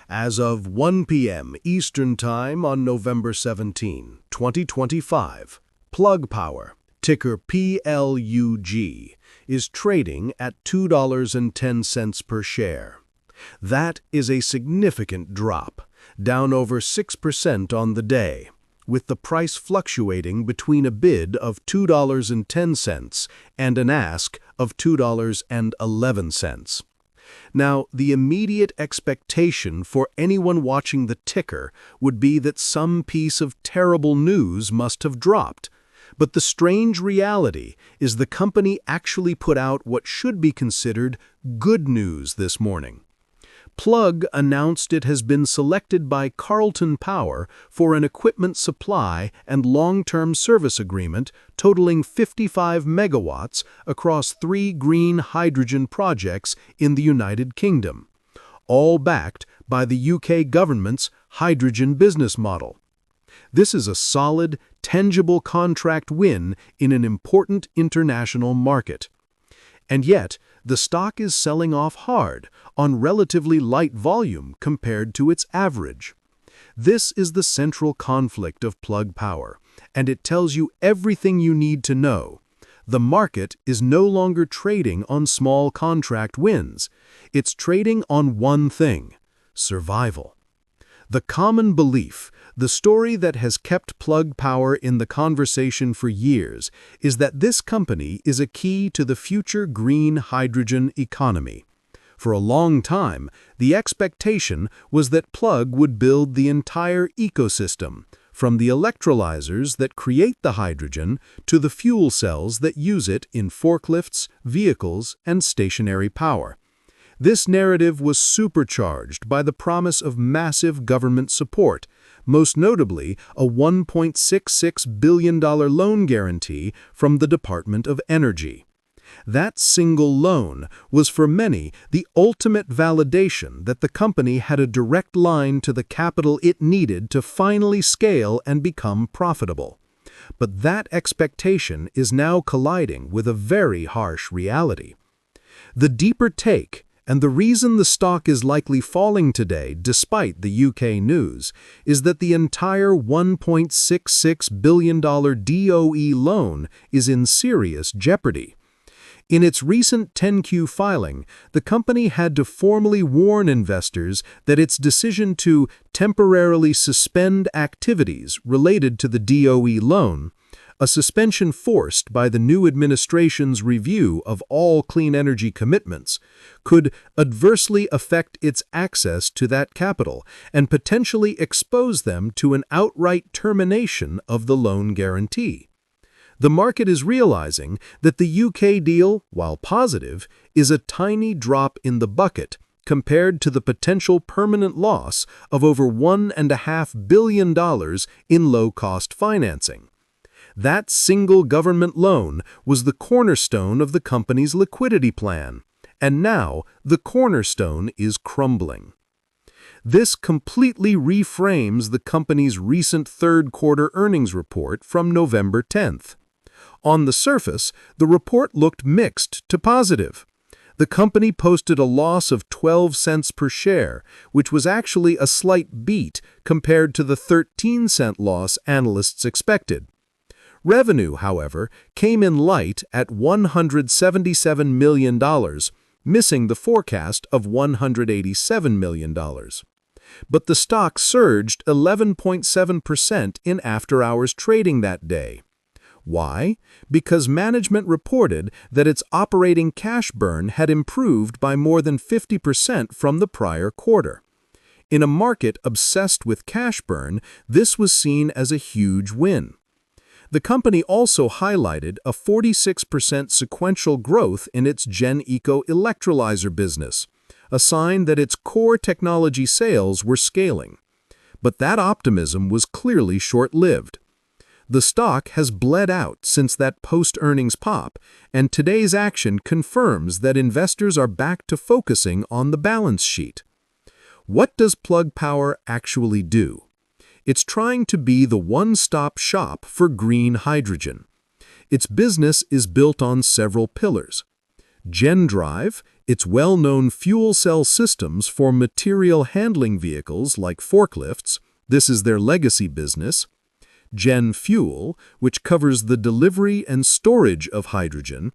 As of 1 p.m. Eastern Time on November 17, 2025, Plug Power, ticker PLUG, is trading at $2.10 per share. That is a significant drop, down over 6% on the day, with the price fluctuating between a bid of $2.10 and an ask of $2.11. Now, the immediate expectation for anyone watching the ticker would be that some piece of terrible news must have dropped. But the strange reality is the company actually put out what should be considered good news this morning. Plug announced it has been selected by Carlton Power for an equipment supply and long-term service agreement totaling 55 megawatts across 3 green hydrogen projects in the United Kingdom, all backed by the UK government's hydrogen business model. This is a solid, tangible contract win in an important international market. And yet, the stock is selling off hard on relatively light volume compared to its average. This is the central conflict of Plug Power, and it tells you everything you need to know. The market is no longer trading on small contract wins. It's trading on one thing: survival. The common belief, the story that has kept Plug Power in the conversation for years, is that this company is a key to the future green hydrogen economy. For a long time, the expectation was that Plug would build the entire ecosystem, from the electrolyzers that create the hydrogen to the fuel cells that use it in forklifts, vehicles, and stationary power. This narrative was supercharged by the promise of massive government support, most notably a $1.66 billion loan guarantee from the Department of Energy. That single loan was for many the ultimate validation that the company had a direct line to the capital it needed to finally scale and become profitable. But that expectation is now colliding with a very harsh reality. The deeper take, and the reason the stock is likely falling today despite the UK news, is that the entire $1.66 billion DOE loan is in serious jeopardy. In its recent 10Q filing, the company had to formally warn investors that its decision to temporarily suspend activities related to the DOE loan, a suspension forced by the new administration's review of all clean energy commitments, could adversely affect its access to that capital and potentially expose them to an outright termination of the loan guarantee. The market is realizing that the UK deal, while positive, is a tiny drop in the bucket compared to the potential permanent loss of over $1.5 billion in low-cost financing. That single government loan was the cornerstone of the company's liquidity plan, and now the cornerstone is crumbling. This completely reframes the company's recent third-quarter earnings report from November 10th. On the surface, the report looked mixed to positive. The company posted a loss of 12 cents per share, which was actually a slight beat compared to the 13-cent loss analysts expected. Revenue, however, came in light at $177 million, missing the forecast of $187 million. But the stock surged 11.7% in after-hours trading that day. Why? Because management reported that its operating cash burn had improved by more than 50% from the prior quarter. In a market obsessed with cash burn, this was seen as a huge win. The company also highlighted a 46% sequential growth in its GenEco electrolyzer business, a sign that its core technology sales were scaling. But that optimism was clearly short-lived. The stock has bled out since that post-earnings pop, and today's action confirms that investors are back to focusing on the balance sheet. What does Plug Power actually do? It's trying to be the one-stop shop for green hydrogen. Its business is built on several pillars: GenDrive, its well-known fuel cell systems for material handling vehicles like forklifts, this is their legacy business. GenFuel, which covers the delivery and storage of hydrogen,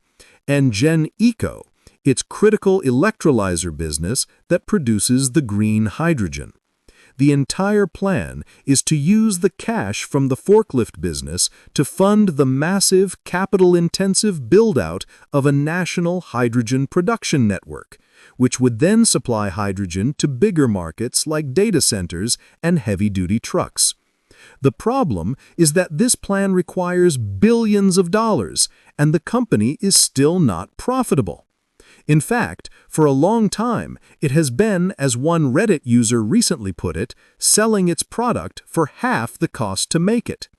and GenEco, its critical electrolyzer business that produces the green hydrogen. The entire plan is to use the cash from the forklift business to fund the massive, capital-intensive build-out of a national hydrogen production network, which would then supply hydrogen to bigger markets like data centers and heavy-duty trucks. The problem is that this plan requires billions of dollars, and the company is still not profitable. In fact, for a long time, it has been, as one Reddit user recently put it, selling its product for half the cost to make it.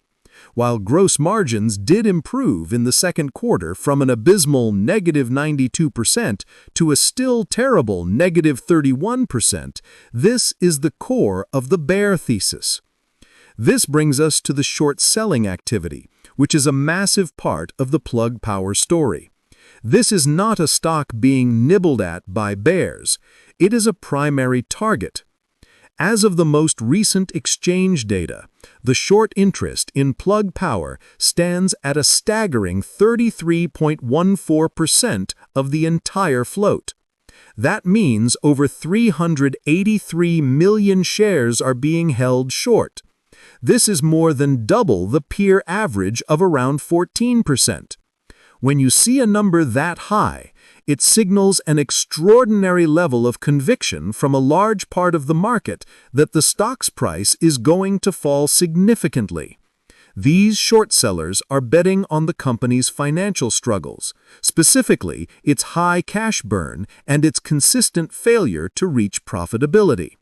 While gross margins did improve in the second quarter from an abysmal -92% to a still terrible -31%, this is the core of the bear thesis. This brings us to the short-selling activity, which is a massive part of the Plug Power story. This is not a stock being nibbled at by bears. It is a primary target. As of the most recent exchange data, the short interest in Plug Power stands at a staggering 33.14% of the entire float. That means over 383 million shares are being held short. This is more than double the peer average of around 14%. When you see a number that high, it signals an extraordinary level of conviction from a large part of the market that the stock's price is going to fall significantly. These short sellers are betting on the company's financial struggles, specifically its high cash burn and its consistent failure to reach profitability.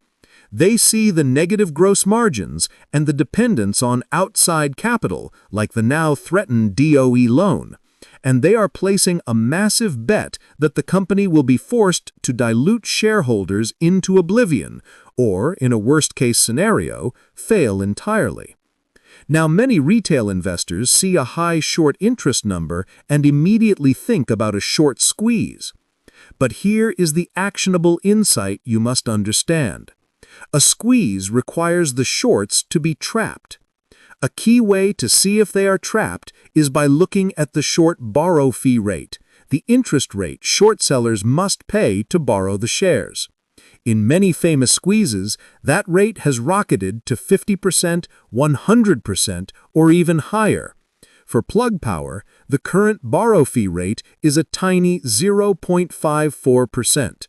They see the negative gross margins and the dependence on outside capital, like the now threatened DOE loan, and they are placing a massive bet that the company will be forced to dilute shareholders into oblivion, or, in a worst-case scenario, fail entirely. Now, many retail investors see a high short interest number and immediately think about a short squeeze. But here is the actionable insight you must understand. A squeeze requires the shorts to be trapped. A key way to see if they are trapped is by looking at the short borrow fee rate, the interest rate short sellers must pay to borrow the shares. In many famous squeezes, that rate has rocketed to 50%, 100%, or even higher. For Plug Power, the current borrow fee rate is a tiny 0.54%.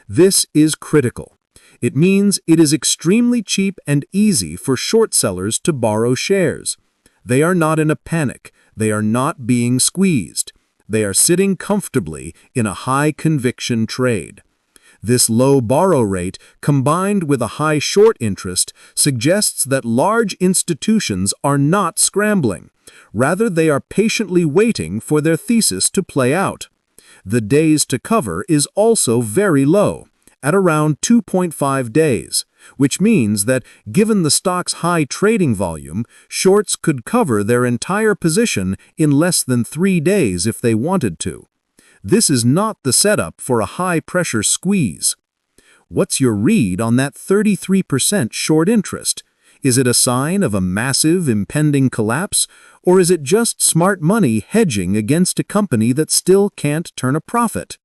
This is critical. It means it is extremely cheap and easy for short sellers to borrow shares. They are not in a panic. They are not being squeezed. They are sitting comfortably in a high-conviction trade. This low borrow rate, combined with a high short interest, suggests that large institutions are not scrambling. Rather, they are patiently waiting for their thesis to play out. The days to cover is also very low, at around 2.5 days, which means that, given the stock's high trading volume, shorts could cover their entire position in less than 3 days if they wanted to. This is not the setup for a high-pressure squeeze. What's your read on that 33% short interest? Is it a sign of a massive, impending collapse, or is it just smart money hedging against a company that still can't turn a profit?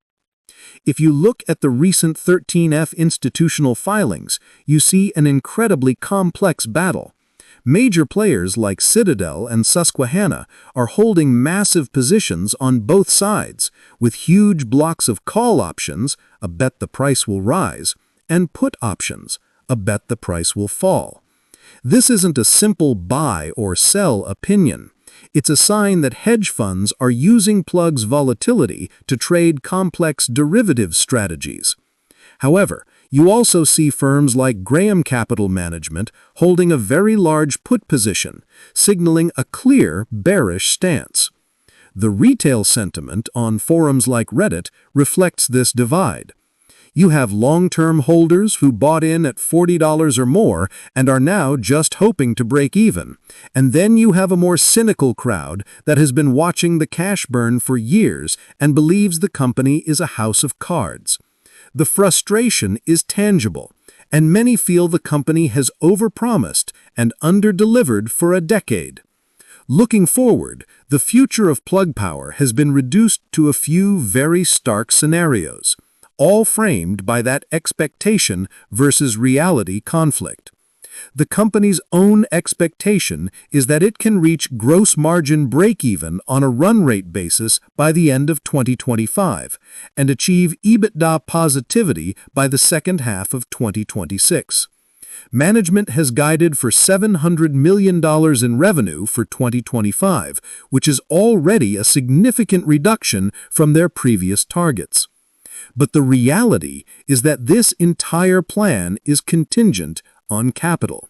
If you look at the recent 13F institutional filings, you see an incredibly complex battle. Major players like Citadel and Susquehanna are holding massive positions on both sides, with huge blocks of call options, a bet the price will rise, and put options, a bet the price will fall. This isn't a simple buy or sell opinion. It's a sign that hedge funds are using Plug's volatility to trade complex derivative strategies. However, you also see firms like Graham Capital Management holding a very large put position, signaling a clear bearish stance. The retail sentiment on forums like Reddit reflects this divide. You have long-term holders who bought in at $40 or more and are now just hoping to break even. And then you have a more cynical crowd that has been watching the cash burn for years and believes the company is a house of cards. The frustration is tangible, and many feel the company has overpromised and underdelivered for a decade. Looking forward, the future of Plug Power has been reduced to a few very stark scenarios, all framed by that expectation versus reality conflict. The company's own expectation is that it can reach gross margin break-even on a run-rate basis by the end of 2025 and achieve EBITDA positivity by the second half of 2026. Management has guided for $700 million in revenue for 2025, which is already a significant reduction from their previous targets. But the reality is that this entire plan is contingent on capital.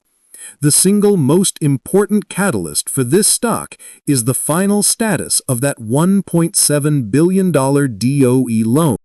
The single most important catalyst for this stock is the final status of that $1.7 billion DOE loan.